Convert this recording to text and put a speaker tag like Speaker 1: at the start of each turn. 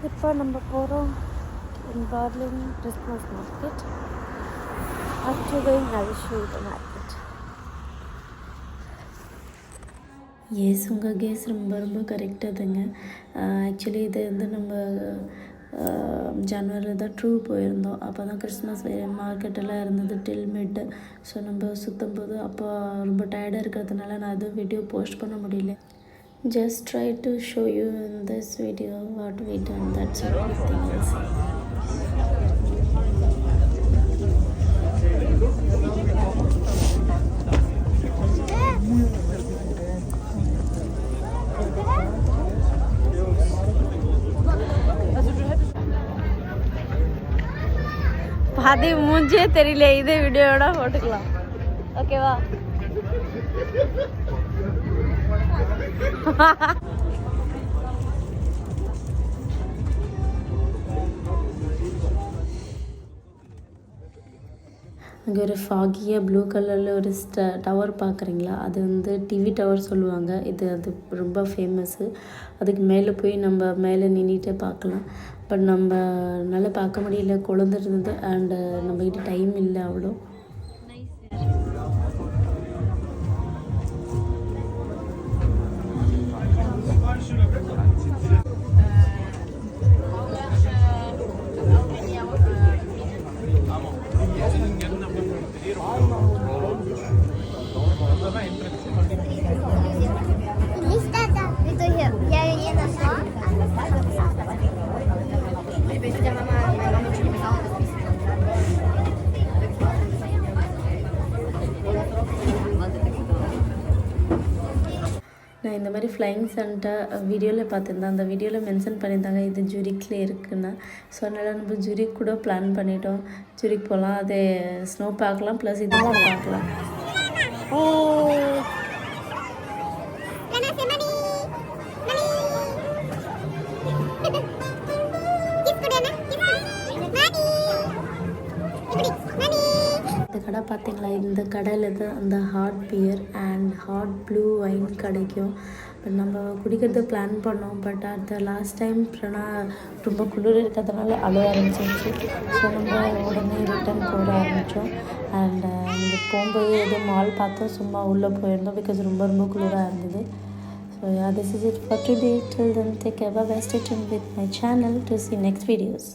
Speaker 1: இப்போ நம்ம போகிறோம் in Berlin Christmas market. After going, I will show you the market. Yes உங்கள் guess ரொம்ப கரெக்டாக தாங்க. ஆக்சுவலி இது வந்து நம்ம ஜனவரியில் தான் ட்ரூ போயிருந்தோம். அப்போ தான் கிறிஸ்மஸ் மார்க்கெட்டெல்லாம் இருந்தது டில் மிட். ஸோ நம்ம சுற்றும் போது அப்போ ரொம்ப டயர்டாக இருக்கிறதுனால நான் எதுவும் வீடியோ போஸ்ட் பண்ண முடியல. Just try to show you in this video what we done. That's what we think. பாதி மூஞ்சே தெரியல. இதே வீடியோட போட்டுக்கலாம். ஓகேவா? அங்கே ஒரு ஃபாகியாக ப்ளூ கலரில் ஒரு டவர் பார்க்குறீங்களா? அது வந்து டிவி டவர் சொல்லுவாங்க. அது ரொம்ப ஃபேமஸ்ஸு. அதுக்கு மேலே போய் நம்ம மேலே நின்றுட்டே பார்க்கலாம். பட் நம்மளால பார்க்க முடியல, குழந்தை இருந்தது. அண்டு நம்மகிட்ட டைம் இல்லை அவ்வளோ. நான் இந்த மாதிரி ஃப்ளைங் சென்ட்டை வீடியோவில் பார்த்துருந்தேன். அந்த வீடியோவில் மென்ஷன் பண்ணியிருந்தாங்க இது ஜூரிக்கில் இருக்குன்னு. ஸோ அதனால் நம்ம ஜூரிக் கூட பிளான் பண்ணிட்டோம். ஜூரிக் போகலாம், அதே ஸ்னோ பார்க்கலாம், ப்ளஸ் இதெல்லாம் பார்க்கலாம். இந்த கடை பார்த்தீங்களா? இந்த கடையில் தான் அந்த hot beer and hot blue wine கிடைக்கும். பட் நம்ம குடிக்கிறது பிளான் பண்ணோம். பட் அட் லாஸ்ட் டைம் ரொம்ப குளிர் இருக்கிறதுனால அழுவ ஆரம்பிச்சிருச்சு. ஸோ நம்ம உடனே ரிட்டன் போட ஆரம்பித்தோம். அண்ட் இங்கே போகும்போது ஏதோ மால் பார்த்தோம், சும்மா உள்ளே போயிருந்தோம். பிகாஸ் ரொம்ப குளிராக இருந்தது. So this is it for today. Till then, take care. Bye. Stay tuned with my channel to see next videos.